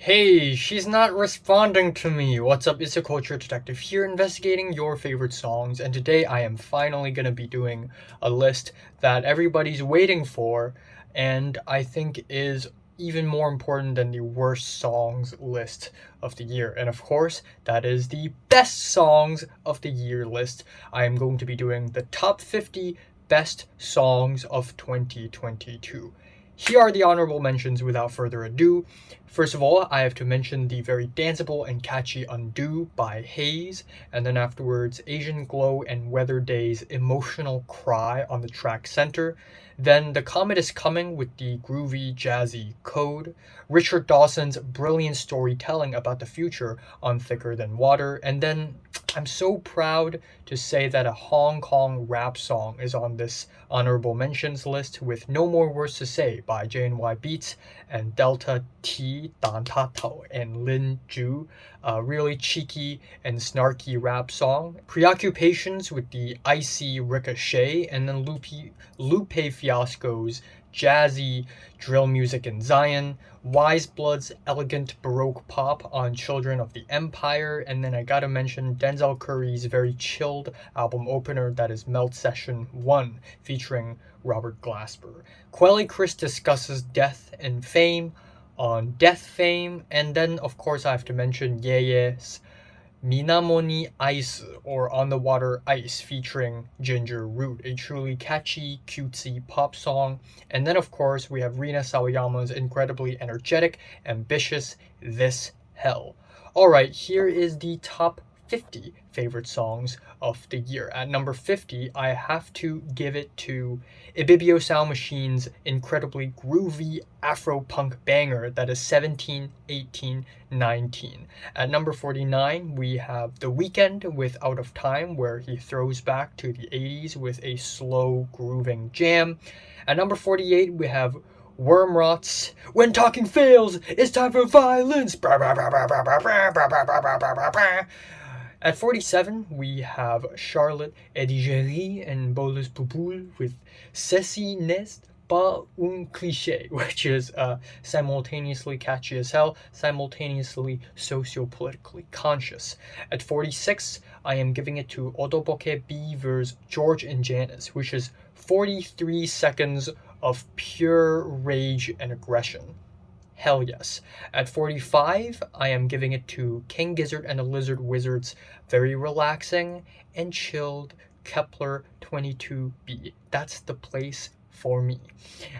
Hey, she's not responding to me. What's up? It's a culture detective here investigating your favorite songs, and today I am finally gonna be doing a list that everybody's waiting for, and I think is even more important than the worst songs list of the year. And of course, that is the best songs of the year list. I am going to be doing the top 50 best songs of 2022. Here are the honorable mentions without further ado. First of all, I have to mention the very danceable and catchy Undo by Heize, and then afterwards Asian Glow and Weatherday's Emotional Cry on the track Center. Then The Comet is Coming with the groovy, jazzy Code. Richard Dawson's brilliant storytelling about the future on Thicker Than Water. And then I'm so proud to say that a Hong Kong rap song is on this honorable mentions list with No More Words to Say by JNYBeatz and Delta T, Dan Ta Tao, and Lin Ju. A really cheeky and snarky rap song. Preoccupations with the icy Ricochet, and then Lupe Fiasco's jazzy drill music in Zion, Wise Blood's elegant Baroque pop on Children of the Empire, and then I gotta mention Denzel Curry's very chilled album opener that is Melt Session 1 featuring Robert Glasper. Quelle Chris discusses death and fame on DEATHFAME, and then of course I have to mention YeYe's Minamoni Ice, or On the Water Ice, featuring Ginger Root, a truly catchy, cutesy pop song. And then of course we have Rina Sawayama's incredibly energetic, ambitious This Hell. Alright, here is the top 50 favorite songs of the year. At number 50, I have to give it to Ibibio Sound Machine's incredibly groovy Afro-punk banger that is 17, 18, 19. At number 49, we have The Weeknd with Out of Time, where he throws back to the 80s with a slow grooving jam. At number 48, we have Wormrot's When Talking Fails, It's Time for Violence. At 47, we have Charlotte Adigéry and Bolis Pupul with Ceci n'est pas un cliché, which is simultaneously catchy as hell, simultaneously socio-politically conscious. At 46, I am giving it to Otoboke Beaver's George and Janice, which is 43 seconds of pure rage and aggression. Hell yes. At 45, I am giving it to King Gizzard and the Lizard Wizard's very relaxing and chilled Kepler 22B. That's the place for me.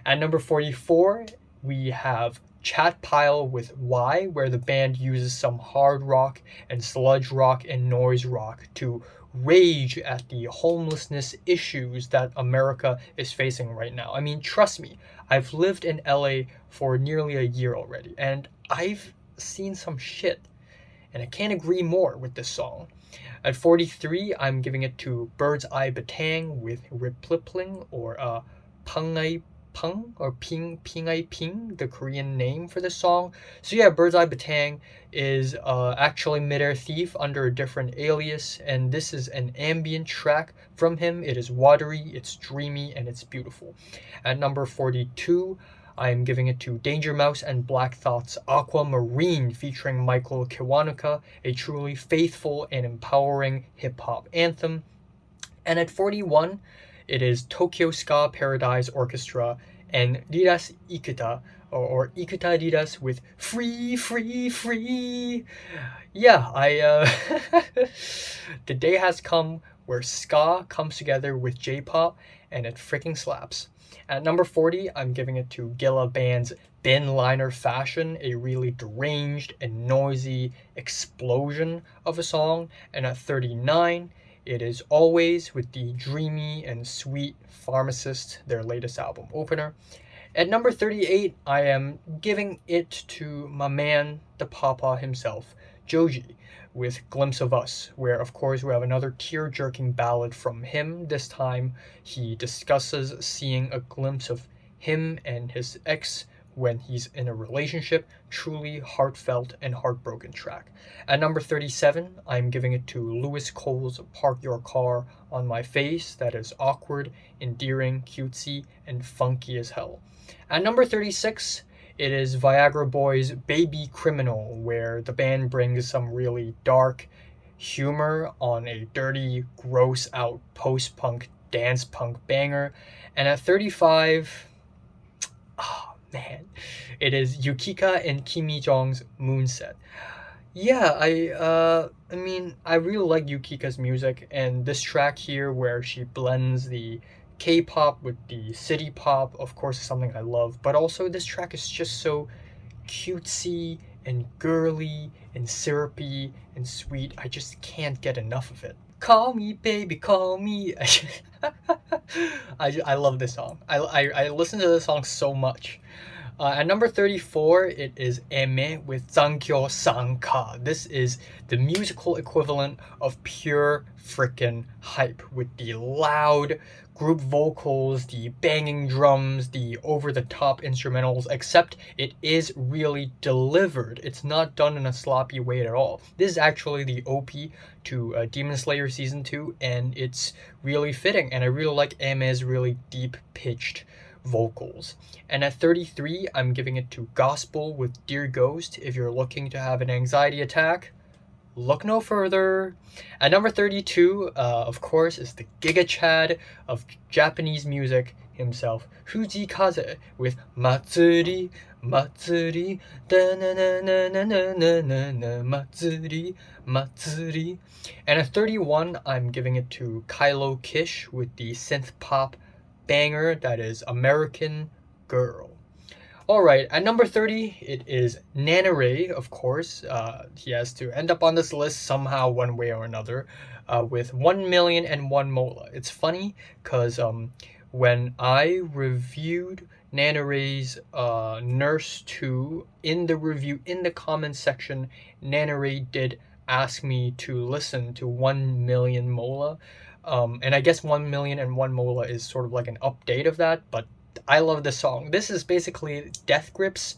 At number 44, we have Chat Pile with Why, where the band uses some hard rock and sludge rock and noise rock to rage at the homelessness issues that America is facing right now. I mean, trust me, I've lived in LA for nearly a year already, and I've seen some shit, and I can't agree more with this song. At 43, I'm giving it to Bird's Eye Batang with Riplipling, or Pangai Pung, or Pingai Ping, the Korean name for this song. So yeah, Bird's Eye Batang is actually Midair Thief under a different alias, and this is an ambient track from him. It is watery, it's dreamy, and it's beautiful. At number 42, I am giving it to Danger Mouse and Black Thought's Aquamarine featuring Michael Kiwanuka, a truly faithful and empowering hip-hop anthem. And at 41, it is Tokyo Ska Paradise Orchestra and Ridas Ikuta, or Ikuta Ridas with Free, Free, Free. Yeah, the day has come where ska comes together with J-pop, and it freaking slaps. At number 40, I'm giving it to Gilla Band's Bin Liner Fashion, a really deranged and noisy explosion of a song. And at 39, it is Always with the dreamy and sweet Pharmacist, their latest album opener. At number 38, I am giving it to my man, the Papa himself, Joji, with Glimpse of Us, where of course we have another tear-jerking ballad from him. This time he discusses seeing a glimpse of him and his ex when he's in a relationship. Truly heartfelt and heartbroken track. At number 37, I'm giving it to Lewis Cole's Park Your Car on My Face. That is awkward, endearing, cutesy, and funky as hell. At number 36, It is Viagra Boys' Baby Criminal, where the band brings some really dark humor on a dirty, gross out post-punk, dance punk banger. And at 35, oh man, it is Yukika and Kimi Jong's Moonset. Yeah, I mean, I really like Yukika's music, and this track here where she blends the K-pop with the city pop, of course, is something I love. But also, this track is just so cutesy and girly and syrupy and sweet. I just can't get enough of it. Call me, baby, call me. I love this song. I listen to this song so much. At number 34, it is Eme with Zankyo Sanka. This is the musical equivalent of pure frickin' hype with the loud group vocals, the banging drums, the over-the-top instrumentals, except it is really delivered. It's not done in a sloppy way at all. This is actually the OP to Demon Slayer Season 2, and it's really fitting, and I really like Eme's really deep-pitched vocals. And at 33, I'm giving it to Gospel with Dear Ghost. If you're looking to have an anxiety attack, look no further. At number 32, of course, is the Giga Chad of Japanese music himself, Fujikaze, with Matsuri, Matsuri, da na na na na na na na, Matsuri, Matsuri. And at 31, I'm giving it to Kylo Kish with the synth pop banger that is American Girl. Alright, at number 30, it is Nanare, of course. He has to end up on this list somehow, one way or another, with 1,000,001 mola. It's funny, because when I reviewed Nanare's Nurse 2, in the review, in the comments section, Nanare did ask me to listen to 1,000,000 mola. And I guess 1,000,001 mola is sort of like an update of that, but I love this song. This is basically Death Grips,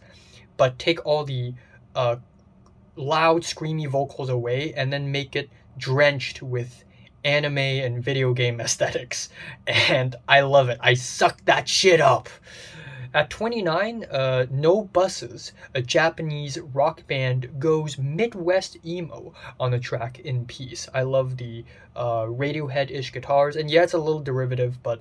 but take all the loud, screamy vocals away and then make it drenched with anime and video game aesthetics. And I love it. I suck that shit up. At 29, No Buses, a Japanese rock band, goes Midwest emo on the track In Peace. I love the Radiohead-ish guitars, and yeah, it's a little derivative, but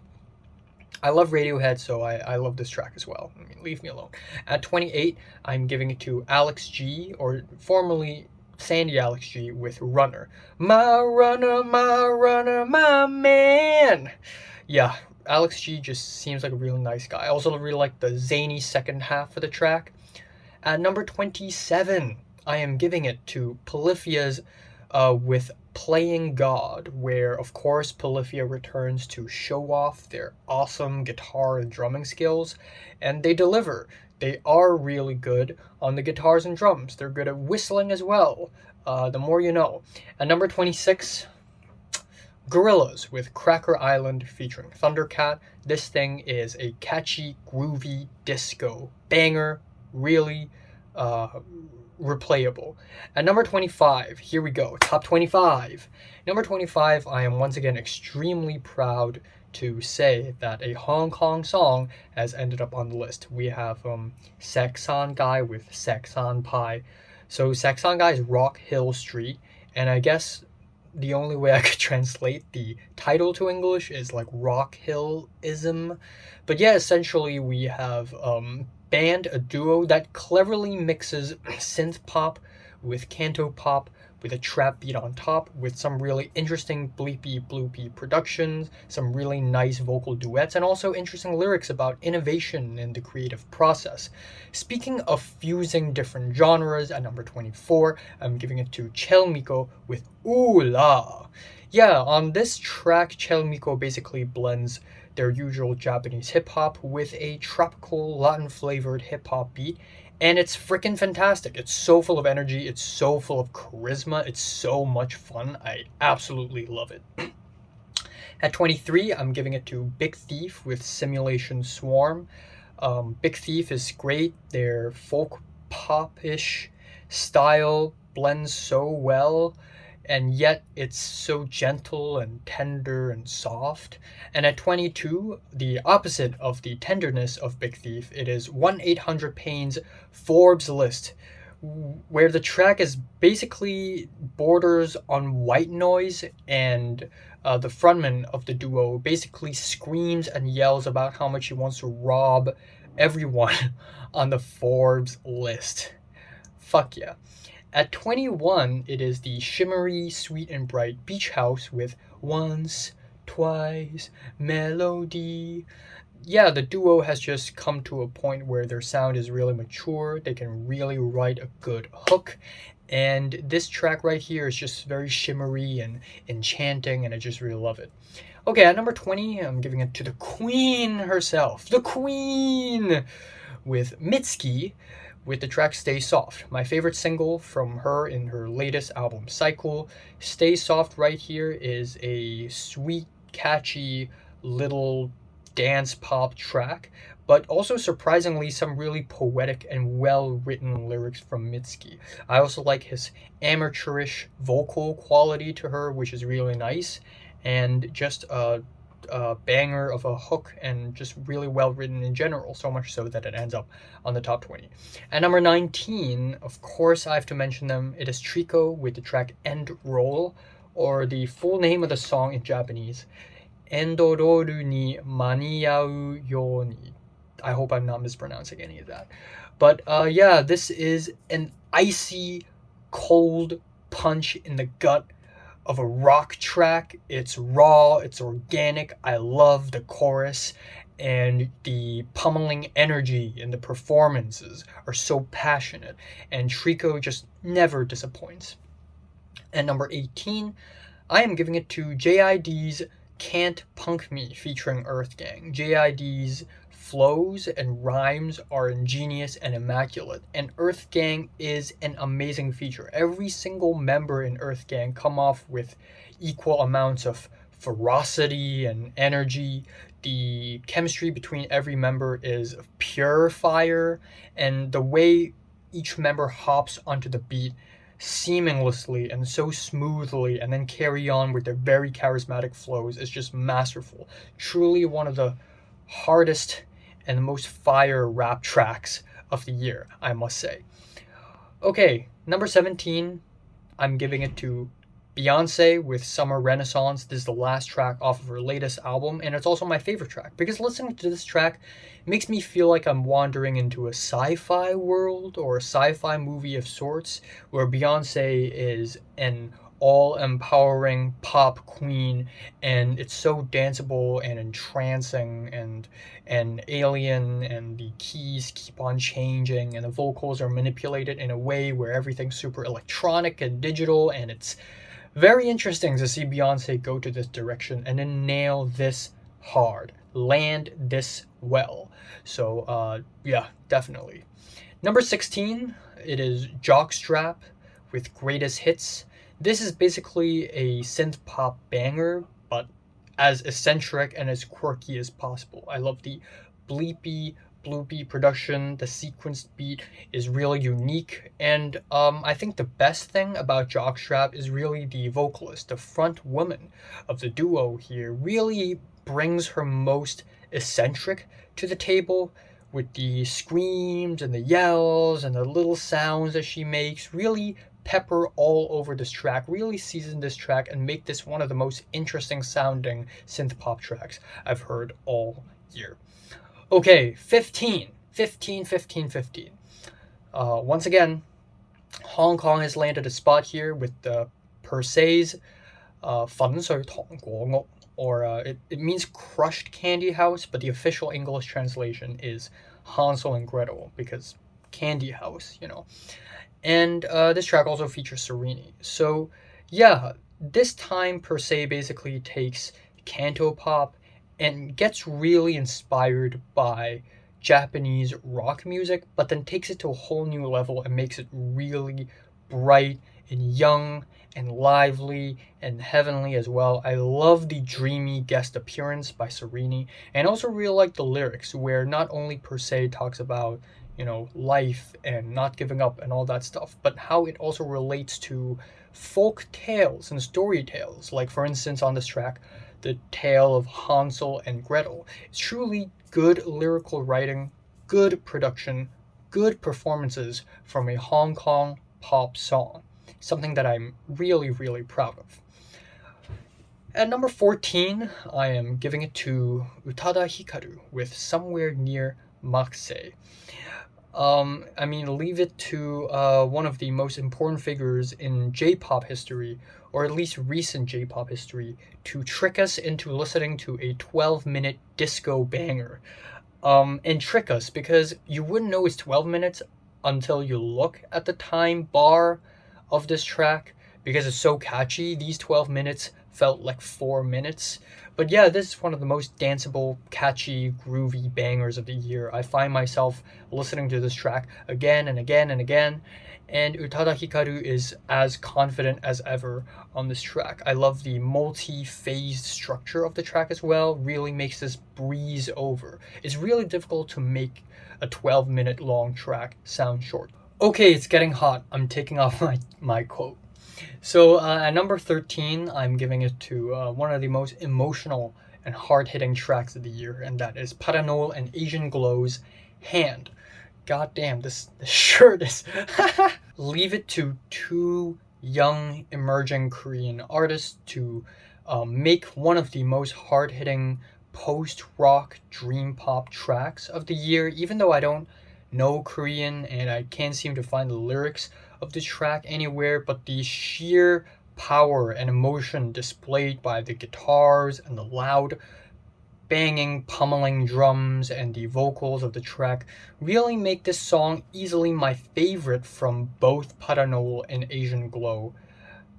I love Radiohead, so I love this track as well. I mean, leave me alone. At 28, I'm giving it to Alex G, or formerly Sandy Alex G, with Runner. My runner, my man! Yeah, Alex G just seems like a really nice guy. I also really like the zany second half of the track. At number 27, I am giving it to Polyphia's with Playing God, where of course Polyphia returns to show off their awesome guitar and drumming skills, and they deliver. They are really good on the guitars and drums. They're good at whistling as well. The more you know. At number 26, Gorillaz with Cracker Island featuring Thundercat. This thing is a catchy, groovy disco banger, really replayable. At number 25, here we go, top 25. Number 25, I am once again extremely proud to say that a Hong Kong song has ended up on the list. We have Saxon Guy with Saxon Pie. So Saxon Guy is Rock Hill Street, and I guess the only way I could translate the title to English is like Rock Hill-ism. But yeah, essentially we have a duo that cleverly mixes synth pop with canto pop with a trap beat on top, with some really interesting bleepy bloopy productions, some really nice vocal duets, and also interesting lyrics about innovation in the creative process. Speaking of fusing different genres, at number 24, I'm giving it to Chelmiko with Ooh La. Yeah, on this track, Chelmiko basically blends their usual Japanese hip-hop with a tropical Latin-flavored hip-hop beat, and it's freaking fantastic. It's so full of energy, it's so full of charisma, it's so much fun. I absolutely love it. At 23, I'm giving it to Big Thief with Simulation Swarm. Big Thief is great. Their folk pop-ish style blends so well. and yet it's so gentle and tender and soft. And at 22, the opposite of the tenderness of Big Thief, it is 1-800-Pain's Forbes List, where the track is basically borders on white noise, and the frontman of the duo basically screams and yells about how much he wants to rob everyone on the Forbes list. Fuck yeah. At 21, it is the shimmery, sweet and bright Beach House with Once, Twice, Melody. Yeah, the duo has just come to a point where their sound is really mature. They can really write a good hook. And this track right here is just very shimmery and enchanting, and I just really love it. Okay, at number 20, I'm giving it to the queen herself. The queen! With Mitski, with the track Stay Soft. My favorite single from her in her latest album, Cycle. Stay Soft right here is a sweet, catchy, little dance pop track, but also surprisingly some really poetic and well-written lyrics from Mitski. I also like his amateurish vocal quality to her, which is really nice, and just a banger of a hook, and just really well written in general, so much so that it ends up on the top 20. At number 19, of course I have to mention them, it is Trico with the track End Roll, or the full name of the song in Japanese, Endororu ni maniau yoni. I hope I'm not mispronouncing any of that. But yeah, this is an icy, cold punch in the gut of a rock track. It's raw, it's organic. I love the chorus, and the pummeling energy in the performances are so passionate, and Trico just never disappoints. And number 18, I am giving it to JID's Can't Punk Me featuring Earth Gang. JID's flows and rhymes are ingenious and immaculate, and Earth Gang is an amazing feature. Every single member in Earth Gang come off with equal amounts of ferocity and energy. The chemistry between every member is pure fire, and the way each member hops onto the beat seamlessly and so smoothly and then carry on with their very charismatic flows is just masterful. Truly one of the hardest and the most fire rap tracks of the year, I must say. Okay, number 17, I'm giving it to Beyonce with Summer Renaissance. This is the last track off of her latest album, and it's also my favorite track because listening to this track makes me feel like I'm wandering into a sci-fi world or a sci-fi movie of sorts, where Beyonce is an all-empowering pop queen, and it's so danceable and entrancing and alien, and the keys keep on changing, and the vocals are manipulated in a way where everything's super electronic and digital, and it's very interesting to see Beyonce go to this direction and then nail this hard, land this well. So yeah, definitely. Number 16, it is Jockstrap with Greatest Hits. This is basically a synth pop banger, but as eccentric and as quirky as possible. I love the bleepy, bloopy production. The sequenced beat is really unique, and I think the best thing about Jockstrap is really the vocalist. The front woman of the duo here really brings her most eccentric to the table, with the screams and the yells and the little sounds that she makes. Really pepper all over this track, really season this track, and make this one of the most interesting sounding synth pop tracks I've heard all year. Okay, 15. Once again, Hong Kong has landed a spot here with the per se's 粉碎糖果屋, or it means crushed candy house, but the official English translation is Hansel and Gretel, because candy house, you know. And this track also features Serenity. So yeah, this time per se basically takes canto pop and gets really inspired by Japanese rock music, but then takes it to a whole new level and makes it really bright and young and lively and heavenly as well. I love the dreamy guest appearance by Serenity, and also really like the lyrics, where not only per se talks about, life and not giving up and all that stuff, but how it also relates to folk tales and story tales. Like, for instance, on this track, the tale of Hansel and Gretel. It's truly good lyrical writing, good production, good performances from a Hong Kong pop song. Something that I'm really, really proud of. At number 14, I am giving it to Utada Hikaru with Somewhere Near Marseille. Leave it to one of the most important figures in J-pop history, or at least recent J-pop history, to trick us into listening to a 12-minute disco banger. And trick us, because you wouldn't know it's 12 minutes until you look at the time bar of this track, because it's so catchy. These 12 minutes felt like 4 minutes. But yeah, this is one of the most danceable, catchy, groovy bangers of the year. I find myself listening to this track again and again and again, and Utada Hikaru is as confident as ever on this track. I love the multi-phased structure of the track as well, really makes this breeze over. It's really difficult to make a 12-minute long track sound short. Okay, it's getting hot. I'm taking off my quote. So at number 13, I'm giving it to one of the most emotional and hard-hitting tracks of the year, and that is Paranol and Asian Glow's Hand. God damn, this shirt is... Leave it to two young, emerging Korean artists to make one of the most hard-hitting post-rock dream pop tracks of the year, even though I don't know Korean and I can't seem to find the lyrics of the track anywhere, but the sheer power and emotion displayed by the guitars and the loud banging, pummeling drums and the vocals of the track really make this song easily my favorite from both Paranol and Asian Glow.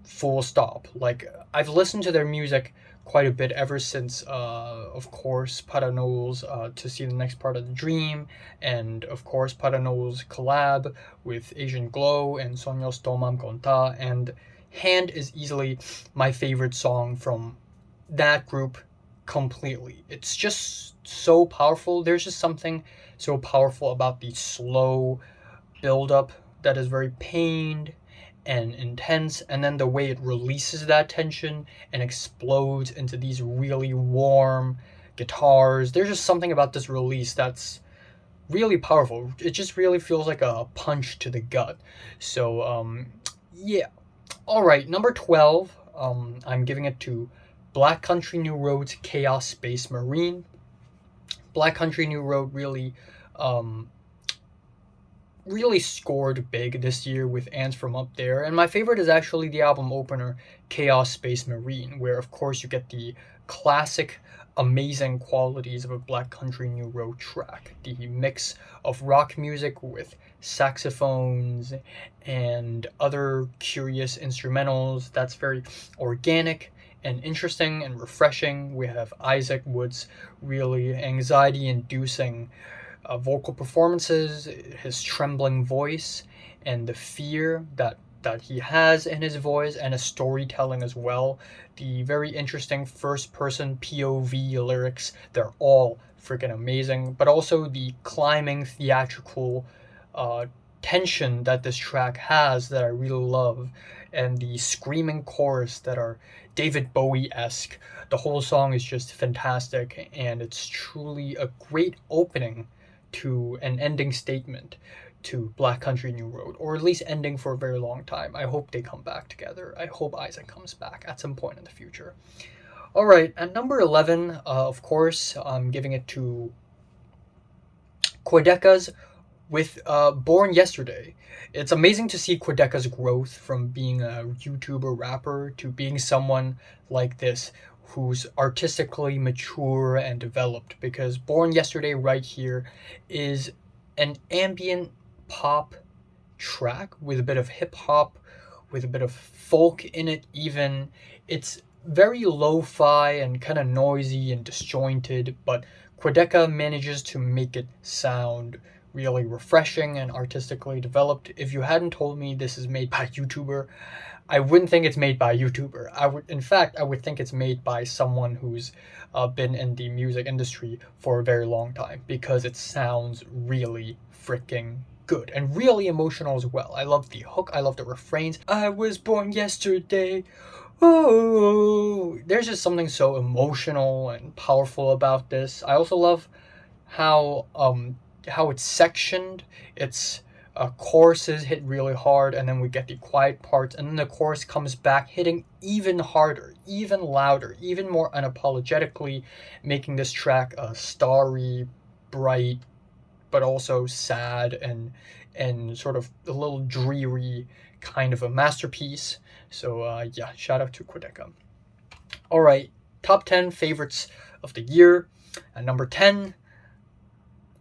Full stop. Like, I've listened to their music quite a bit ever since, of course, Paranol's To See the Next Part of the Dream, and of course Paranol's collab with Asian Glow and Sonyeos Domam Konta, and Hand is easily my favorite song from that group completely. It's just so powerful. There's just something so powerful about the slow build-up that is very pained and intense, and then the way it releases that tension and explodes into these really warm guitars. There's just something about this release that's really powerful. It just really feels like a punch to the gut. So yeah. Alright, number 12, I'm giving it to Black Country New Road's Chaos Space Marine. Black Country New Road really scored big this year with Ants From Up There, and my favorite is actually the album opener, Chaos Space Marine, where of course you get the classic amazing qualities of a Black Country New Road track. The mix of rock music with saxophones and other curious instrumentals that's very organic and interesting and refreshing. We have Isaac Wood's really anxiety-inducing vocal performances, his trembling voice, and the fear that he has in his voice, and his storytelling as well. The very interesting first-person POV lyrics, they're all freaking amazing, but also the climbing theatrical tension that this track has that I really love, and the screaming chorus that are David Bowie-esque. The whole song is just fantastic, and it's truly a great opening to an ending statement to Black Country New Road, or at least ending for a very long time. I hope they come back together. I hope Isaac comes back at some point in the future. Alright, at number 11, of course, I'm giving it to Quedeka's with Born Yesterday. It's amazing to see Quedeka's growth from being a YouTuber rapper to being someone like this who's artistically mature and developed, because Born Yesterday right here is an ambient pop track with a bit of hip-hop, with a bit of folk in it even. It's very lo-fi and kind of noisy and disjointed, but Quedeka manages to make it sound really refreshing and artistically developed. If you hadn't told me this is made by a YouTuber, I wouldn't think it's made by a YouTuber. I would think it's made by someone who's been in the music industry for a very long time, because it sounds really freaking good and really emotional as well. I love the hook, I love the refrains. I was born yesterday. Oh, there's just something so emotional and powerful about this. I also love how it's sectioned. It's choruses hit really hard, and then we get the quiet parts, and then the chorus comes back hitting even harder, even louder, even more unapologetically, making this track a starry, bright, but also sad and sort of a little dreary kind of a masterpiece. So yeah, shout out to Quedeka. All right, top 10 favorites of the year. At number 10,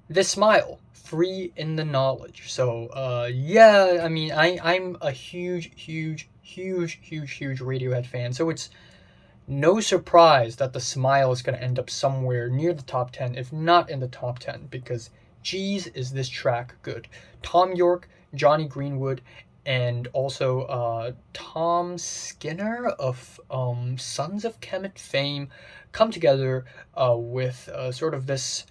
This Smile, Free in the Knowledge. So yeah, I mean, I'm a huge Radiohead fan, so it's no surprise that The Smile is going to end up somewhere near the top 10, if not in the top 10, because geez, is this track good. Tom York, Johnny Greenwood, and also Tom Skinner of Sons of Kemet fame come together with sort of this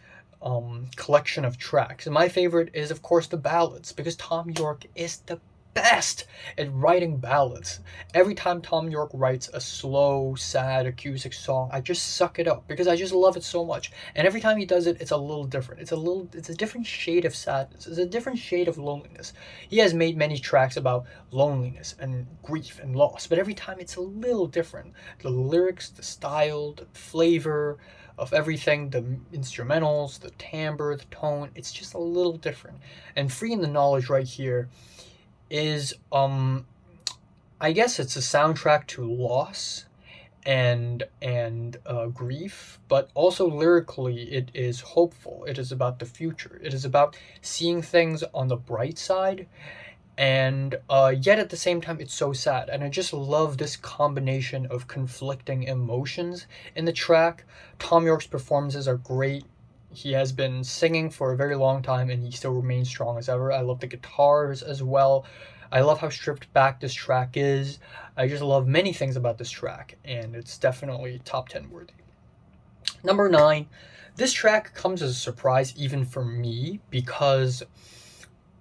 collection of tracks. And my favorite is, of course, the ballads, because Tom York is the best at writing ballads. Every time Tom York writes a slow, sad acoustic song, I just suck it up because I just love it so much. And every time he does it, it's a little different. It's a different shade of sadness. It's a different shade of loneliness. He has made many tracks about loneliness and grief and loss, but every time it's a little different. The lyrics, the style, the flavor of everything, the instrumentals, the timbre, the tone, it's just a little different. And Free in the Knowledge right here is I guess it's a soundtrack to loss and grief, but also lyrically it is hopeful. It is about the future. It is about seeing things on the bright side, and yet at the same time it's so sad. And I just love this combination of conflicting emotions in the track. Tom York's performances are great. He has been singing for a very long time and he still remains strong as ever. I love the guitars as well. I love how stripped back this track is. I just love many things about this track, and it's definitely top 10 worthy. Number 9, this track comes as a surprise even for me, because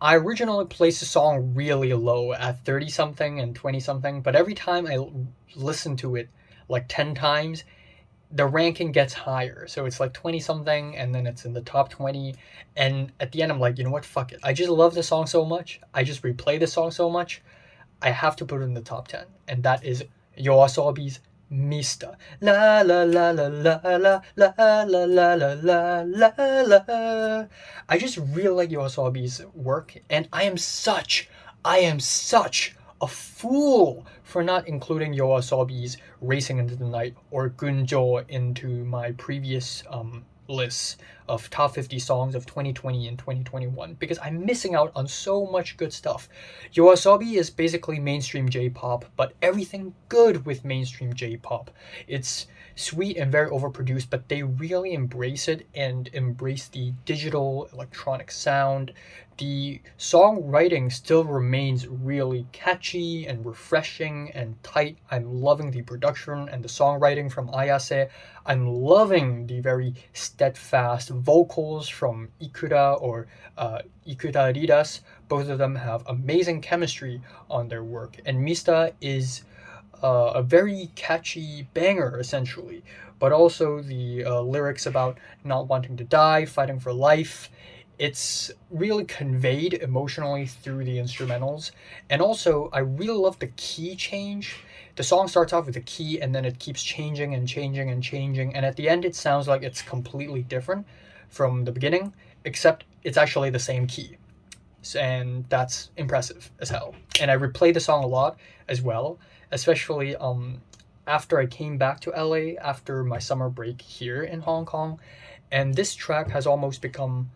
I originally placed the song really low at 30 something and 20 something, but every time I listen to it like 10 times, the ranking gets higher. So it's like 20 something, and then it's in the top 20, and at the end I'm like, you know what, fuck it, I just love this song so much, I just replay this song so much, I have to put it in the top 10, and that is YOASOBI's Mista. La la la la la la la la la la la la. I just really like YOASOBI's work, and I am such a fool for not including YOASOBI's Racing into the Night or Gunjo into my previous lists of top 50 songs of 2020 and 2021, because I'm missing out on so much good stuff. YOASOBI is basically mainstream J-pop, but everything good with mainstream J-pop. It's sweet and very overproduced, but they really embrace it and embrace the digital electronic sound. The songwriting still remains really catchy and refreshing and tight. I'm loving the production and the songwriting from Ayase. I'm loving the very steadfast vocals from Ikura or Ikura Ridas. Both of them have amazing chemistry on their work. And Mista is a very catchy banger, essentially. But also the lyrics about not wanting to die, fighting for life. It's really conveyed emotionally through the instrumentals. And also, I really love the key change. The song starts off with a key, and then it keeps changing and changing and changing. And at the end, it sounds like it's completely different from the beginning, except it's actually the same key. And that's impressive as hell. And I replay the song a lot as well, especially after I came back to LA after my summer break here in Hong Kong. And this track has almost become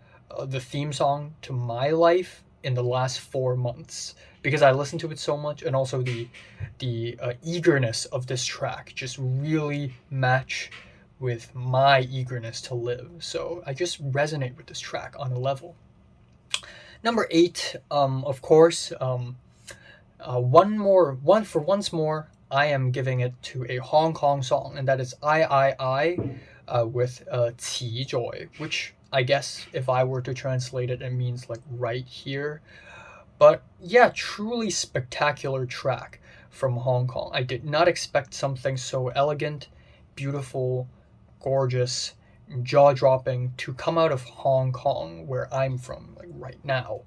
the theme song to my life in the last 4 months, because I listen to it so much, and also the eagerness of this track just really match with my eagerness to live. So I just resonate with this track on a level. Number 8, of course, once more, I am giving it to a Hong Kong song, and that is I with Qi Joy, which I guess if I were to translate it, it means like right here. But yeah, truly spectacular track from Hong Kong. I did not expect something so elegant, beautiful, gorgeous, jaw dropping to come out of Hong Kong, where I'm from, like right now.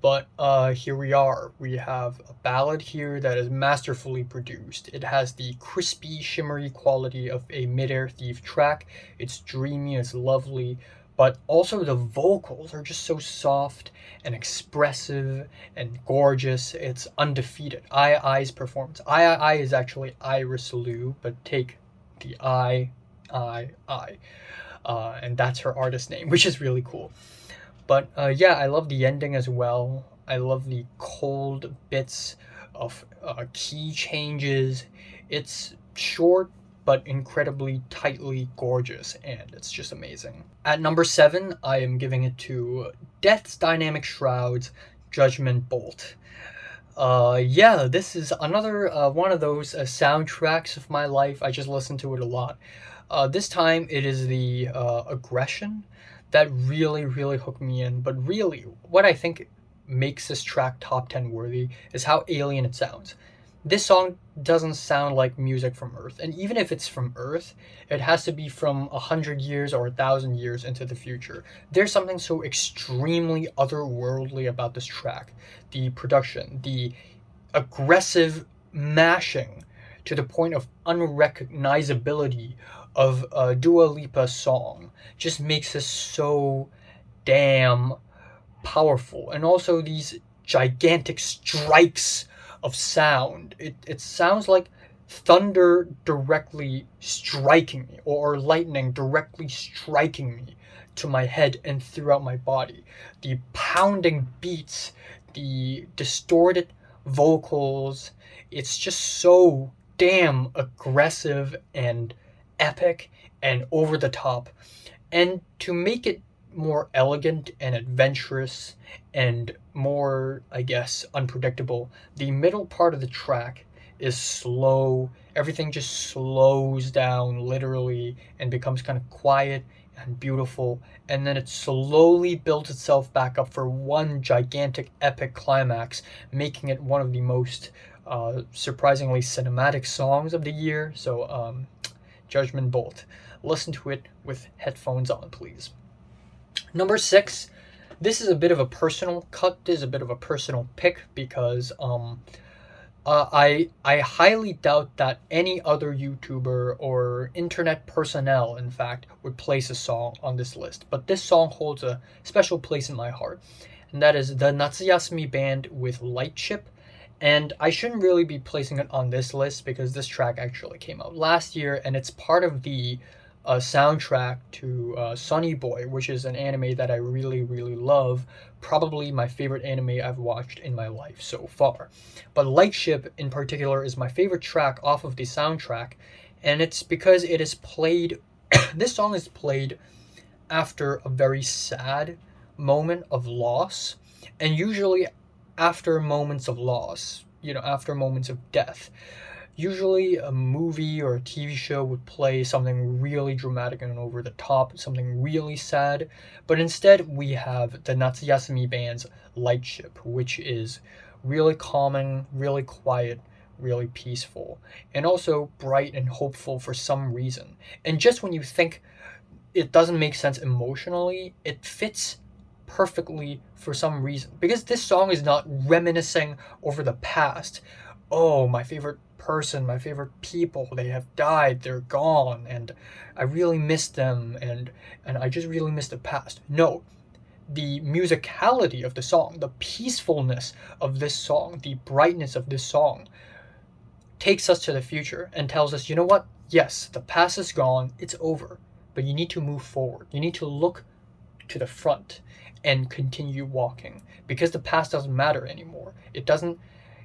But here we are. We have a ballad here that is masterfully produced. It has the crispy, shimmery quality of a Midair Thief track. It's dreamy, it's lovely, but also the vocals are just so soft and expressive and gorgeous. It's undefeated. I's performance. I is actually Iris Liu, but take the I, and that's her artist name, which is really cool. But yeah, I love the ending as well. I love the cold bits of key changes. It's short but incredibly tightly gorgeous, and it's just amazing. At number 7, I am giving it to Death's Dynamic Shrouds, Judgment Bolt. Yeah, this is another one of those soundtracks of my life. I just listen to it a lot. This time it is the aggression that really, really hooked me in. But really, what I think makes this track top 10 worthy is how alien it sounds. This song doesn't sound like music from Earth, and even if it's from Earth, it has to be from 100 years or 1,000 years into the future. There's something so extremely otherworldly about this track. The production, the aggressive mashing to the point of unrecognizability of a Dua Lipa song just makes this so damn powerful. And also these gigantic strikes of sound. It sounds like thunder directly striking me, or lightning directly striking me to my head and throughout my body. The pounding beats, the distorted vocals, it's just so damn aggressive and epic and over the top. And to make it more elegant and adventurous and more, I guess, unpredictable, the middle part of the track is slow. Everything just slows down literally and becomes kind of quiet and beautiful, and then it slowly builds itself back up for one gigantic epic climax, making it one of the most surprisingly cinematic songs of the year. So Judgment Bolt. Listen to it with headphones on, please. Number 6, this is a bit of a personal cut. This is a bit of a personal pick because I highly doubt that any other YouTuber or internet personnel, in fact, would place a song on this list. But this song holds a special place in my heart, and that is the Natsuyasumi Band with Lightship. And I shouldn't really be placing it on this list because this track actually came out last year, and it's part of the soundtrack to Sonny Boy, which is an anime that I really, really love. Probably my favorite anime I've watched in my life so far. But Lightship in particular is my favorite track off of the soundtrack, and it's because it is played, this song is played after a very sad moment of loss, and usually after moments of loss, after moments of death. Usually a movie or a TV show would play something really dramatic and over the top, something really sad, but instead we have the Natsuyasumi Band's Lightship, which is really calming, really quiet, really peaceful, and also bright and hopeful for some reason. And just when you think it doesn't make sense emotionally, it fits perfectly for some reason, because this song is not reminiscing over the past. Oh, my favorite person, my favorite people, they have died, they're gone, and I really miss them, and I just really miss the past. No, the musicality of the song, the peacefulness of this song, the brightness of this song takes us to the future and tells us, you know what? Yes, the past is gone, it's over, but you need to move forward. You need to look to the front and continue walking, because the past doesn't matter anymore. It doesn't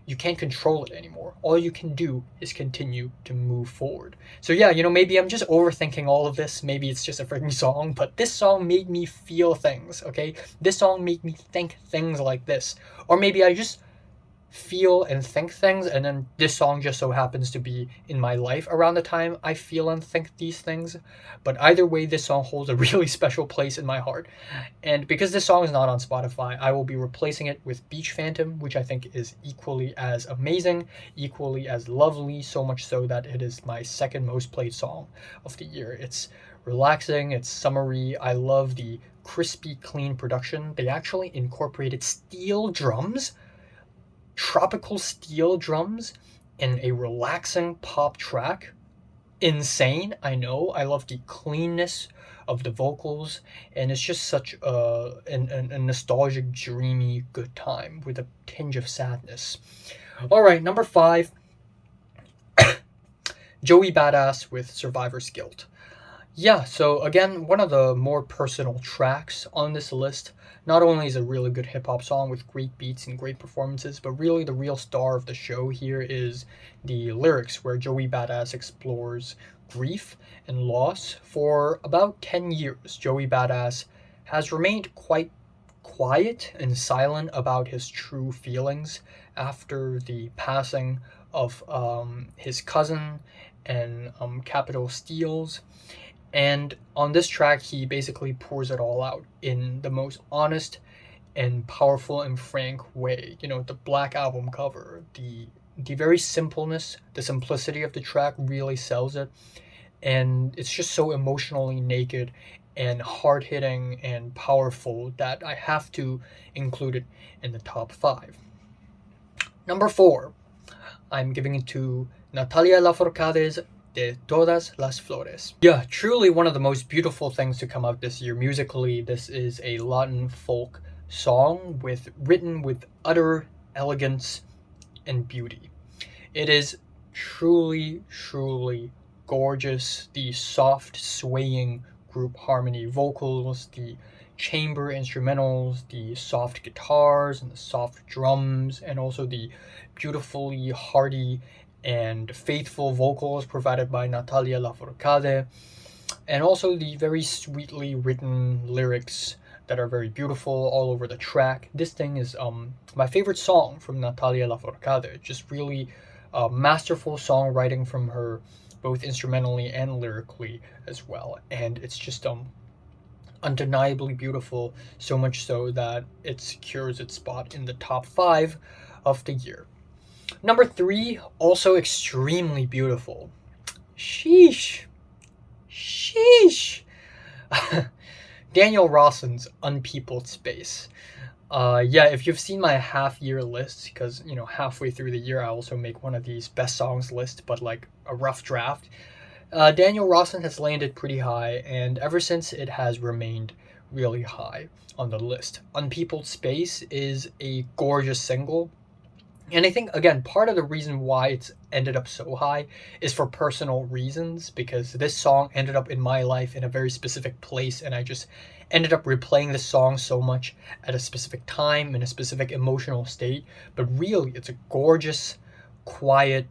you can't control it anymore. All you can do is continue to move forward. So yeah, maybe I'm just overthinking all of this. Maybe it's just a freaking song, but this song made me feel things, okay? This song made me think things like this. Or maybe I just feel and think things, and then this song just so happens to be in my life around the time I feel and think these things. But either way, this song holds a really special place in my heart. And because this song is not on Spotify, I will be replacing it with Beach Phantom, which I think is equally as amazing, equally as lovely, so much so that it is my second most played song of the year. It's relaxing, it's summery. I love the crispy, clean production. They actually incorporated steel drums, tropical steel drums, in a relaxing pop track. Insane, I know. I love the cleanness of the vocals, and it's just such a nostalgic, dreamy, good time with a tinge of sadness. All right, number 5, JNYBeatz with Survivor's Guilt. Yeah, so again, one of the more personal tracks on this list. Not only is it a really good hip-hop song with great beats and great performances, but really the real star of the show here is the lyrics, where JNYBeatz explores grief and loss. For about 10 years, JNYBeatz has remained quite quiet and silent about his true feelings after the passing of his cousin and Capital Steels. And on this track, he basically pours it all out in the most honest and powerful and frank way. The Black Album cover, the very simpleness, the simplicity of the track really sells it. And it's just so emotionally naked and hard-hitting and powerful that I have to include it in the top 5. Number 4, I'm giving it to Natalia Lafourcade's De Todas las Flores. Yeah, truly one of the most beautiful things to come out this year musically. This is a Latin folk song written with utter elegance and beauty. It is truly, truly gorgeous. The soft, swaying group harmony vocals, the chamber instrumentals, the soft guitars and the soft drums, and also the beautifully hearty and faithful vocals provided by Natalia Lafourcade, and also the very sweetly written lyrics that are very beautiful all over the track. This thing is my favorite song from Natalia Lafourcade. Just really masterful songwriting from her, both instrumentally and lyrically as well. And it's just undeniably beautiful, so much so that it secures its spot in the top 5 of the year. Number 3, also extremely beautiful. Sheesh. Daniel Rawson's Unpeopled Space. Yeah, if you've seen my half-year list, because, halfway through the year I also make one of these best songs list, but like a rough draft. Daniel Rawson has landed pretty high, and ever since it has remained really high on the list. Unpeopled Space is a gorgeous single. And I think, again, part of the reason why it's ended up so high is for personal reasons, because this song ended up in my life in a very specific place, and I just ended up replaying this song so much at a specific time, in a specific emotional state. But really, it's a gorgeous, quiet,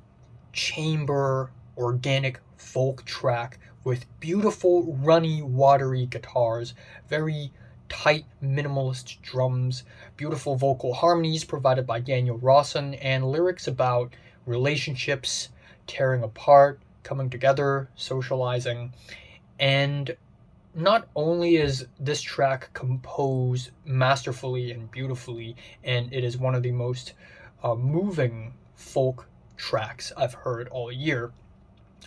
chamber, organic folk track with beautiful, runny, watery guitars, very tight, minimalist drums, beautiful vocal harmonies provided by Daniel Rawson, and lyrics about relationships, tearing apart, coming together, socializing. And not only is this track composed masterfully and beautifully, and it is one of the most moving folk tracks I've heard all year,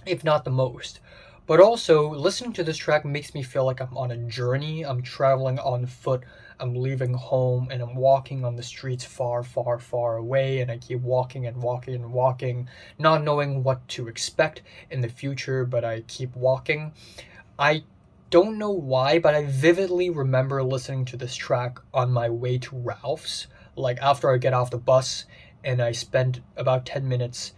if not the most, but also listening to this track makes me feel like I'm on a journey. I'm traveling on foot. I'm leaving home and I'm walking on the streets far, far, far away, and I keep walking and walking and walking, not knowing what to expect in the future, but I keep walking. I don't know why, but I vividly remember listening to this track on my way to Ralph's, like after I get off the bus, and I spend about 10 minutes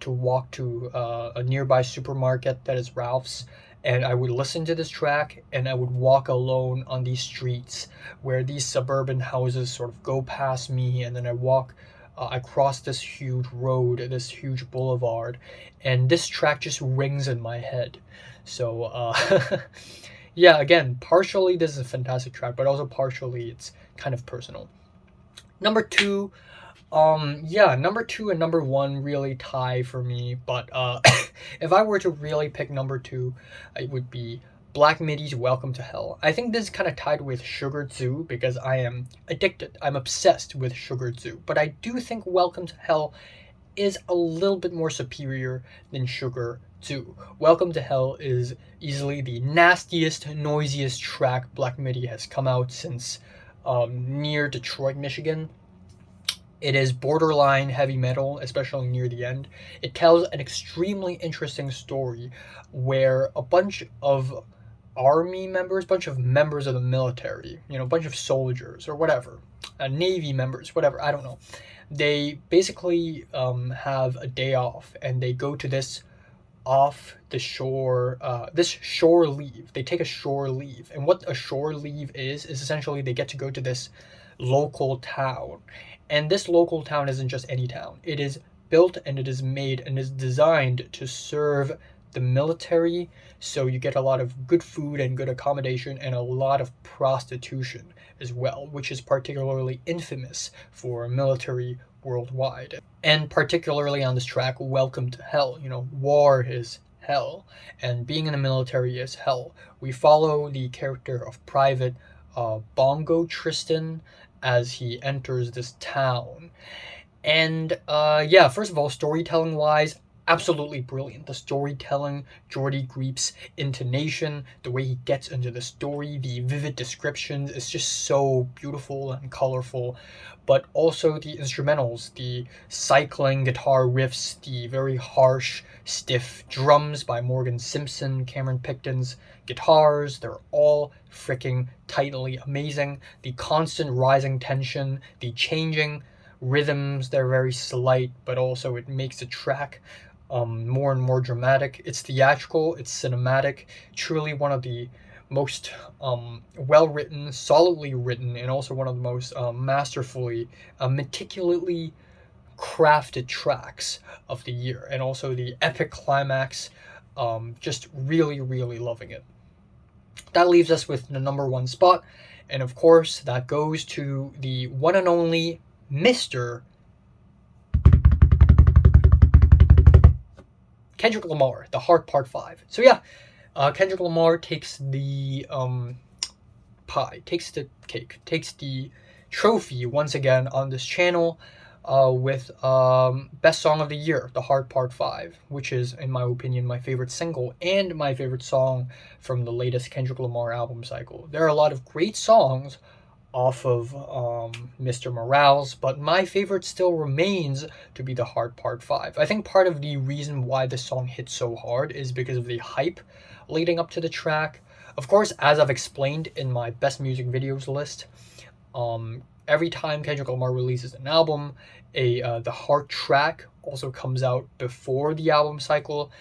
to walk to a nearby supermarket that is Ralph's, and I would listen to this track, and I would walk alone on these streets where these suburban houses sort of go past me, and then I walk I cross this huge road, this huge boulevard, and this track just rings in my head. So yeah, again, partially this is a fantastic track, but also partially it's kind of personal. Number two, yeah, number two and number one really tie for me, but if I were to really pick number two, it would be Black Midi's Welcome to Hell. I think this is kind of tied with Sugar Zoo because I am addicted. I'm obsessed with Sugar Zoo. But I do think Welcome to Hell is a little bit more superior than Sugar Zoo. Welcome to Hell is easily the nastiest, noisiest track Black Midi has come out since near Detroit, Michigan. It is borderline heavy metal, especially near the end. It tells an extremely interesting story where a bunch of army members, bunch of members of the military, a bunch of soldiers or whatever, Navy members, whatever, I don't know. They basically have a day off and they go to this off the shore, this shore leave. They take a shore leave. And what a shore leave is essentially they get to go to this local town. And this local town isn't just any town. It is built and it is made and is designed to serve the military, so you get a lot of good food and good accommodation and a lot of prostitution as well, which is particularly infamous for military worldwide. And particularly on this track, Welcome to Hell. War is hell, and being in the military is hell. We follow the character of Private Bongo Tristan as he enters this town. And yeah, first of all, storytelling wise, absolutely brilliant. The storytelling, Jordy Greep's intonation, the way he gets into the story, the vivid descriptions, it's just so beautiful and colorful. But also the instrumentals, the cycling guitar riffs, the very harsh, stiff drums by Morgan Simpson, Cameron Picton's guitars, they're all freaking tightly amazing. The constant rising tension, the changing rhythms, they're very slight, but also it makes the track more and more dramatic. It's theatrical, it's cinematic, truly one of the most well-written, solidly written, and also one of the most masterfully, meticulously crafted tracks of the year. And also the epic climax, just really, really loving it. That leaves us with the number one spot, and of course, that goes to the one and only Mr. Kendrick Lamar, The Heart Part 5. So yeah, Kendrick Lamar takes the pie, takes the cake, takes the trophy once again on this channel with Best Song of the Year, The Heart Part 5, which is, in my opinion, my favorite single and my favorite song from the latest Kendrick Lamar album cycle. There are a lot of great songs off of Mr. Morales, but my favorite still remains to be The Heart Part 5. I think part of the reason why this song hits so hard is because of the hype leading up to the track. Of course, as I've explained in my best music videos list, every time Kendrick Lamar releases an album, the Heart track also comes out before the album cycle,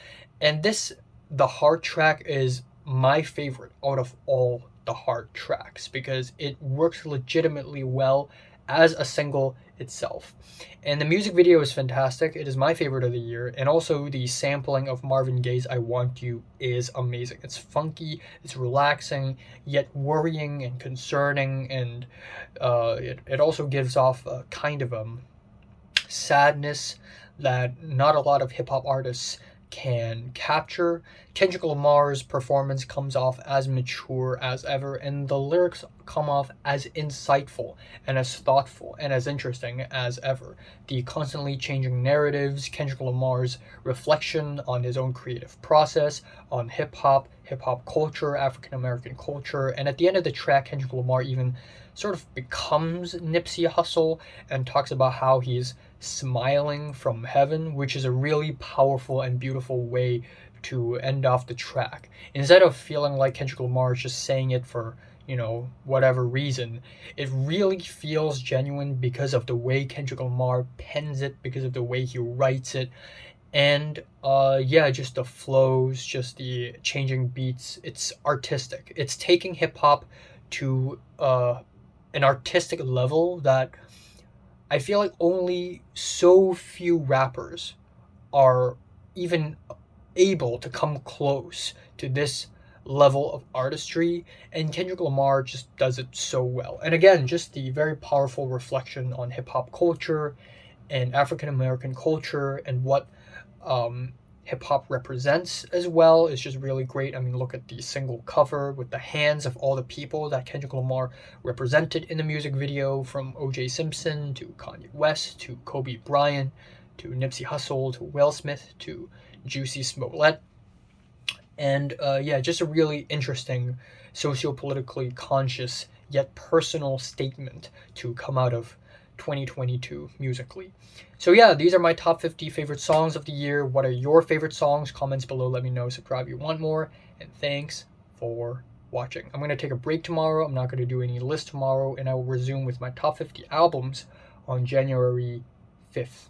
and the Heart track is my favorite out of all the Heart tracks because it works legitimately well as a single itself. And the music video is fantastic. It is my favorite of the year. And also the sampling of Marvin Gaye's I Want You is amazing. It's funky, it's relaxing, yet worrying and concerning, and it also gives off a kind of sadness that not a lot of hip-hop artists can capture. Kendrick Lamar's performance comes off as mature as ever, and the lyrics come off as insightful and as thoughtful and as interesting as ever. The constantly changing narratives, Kendrick Lamar's reflection on his own creative process, on hip-hop culture, African-American culture, and at the end of the track, Kendrick Lamar even sort of becomes Nipsey Hussle and talks about how he's smiling from heaven, which is a really powerful and beautiful way to end off the track. Instead of feeling like Kendrick Lamar is just saying it for, whatever reason, it really feels genuine because of the way Kendrick Lamar pens it, because of the way he writes it, and just the flows, just the changing beats. It's artistic. It's taking hip-hop to an artistic level that I feel like only so few rappers are even able to come close to this level of artistry, and Kendrick Lamar just does it so well. And again, just the very powerful reflection on hip-hop culture and African American culture and what hip-hop represents as well is just really great. I mean, look at the single cover with the hands of all the people that Kendrick Lamar represented in the music video, from O.J. Simpson to Kanye West to Kobe Bryant to Nipsey Hussle to Will Smith to Juicy Smollett. And yeah, just a really interesting socio-politically conscious yet personal statement to come out of 2022 musically. So yeah, these are my top 50 favorite songs of the year. What are your favorite songs? Comments below, let me know. Subscribe if you want more. And thanks for watching. I'm going to take a break tomorrow. I'm not going to do any list tomorrow. And I will resume with my top 50 albums on January 5th.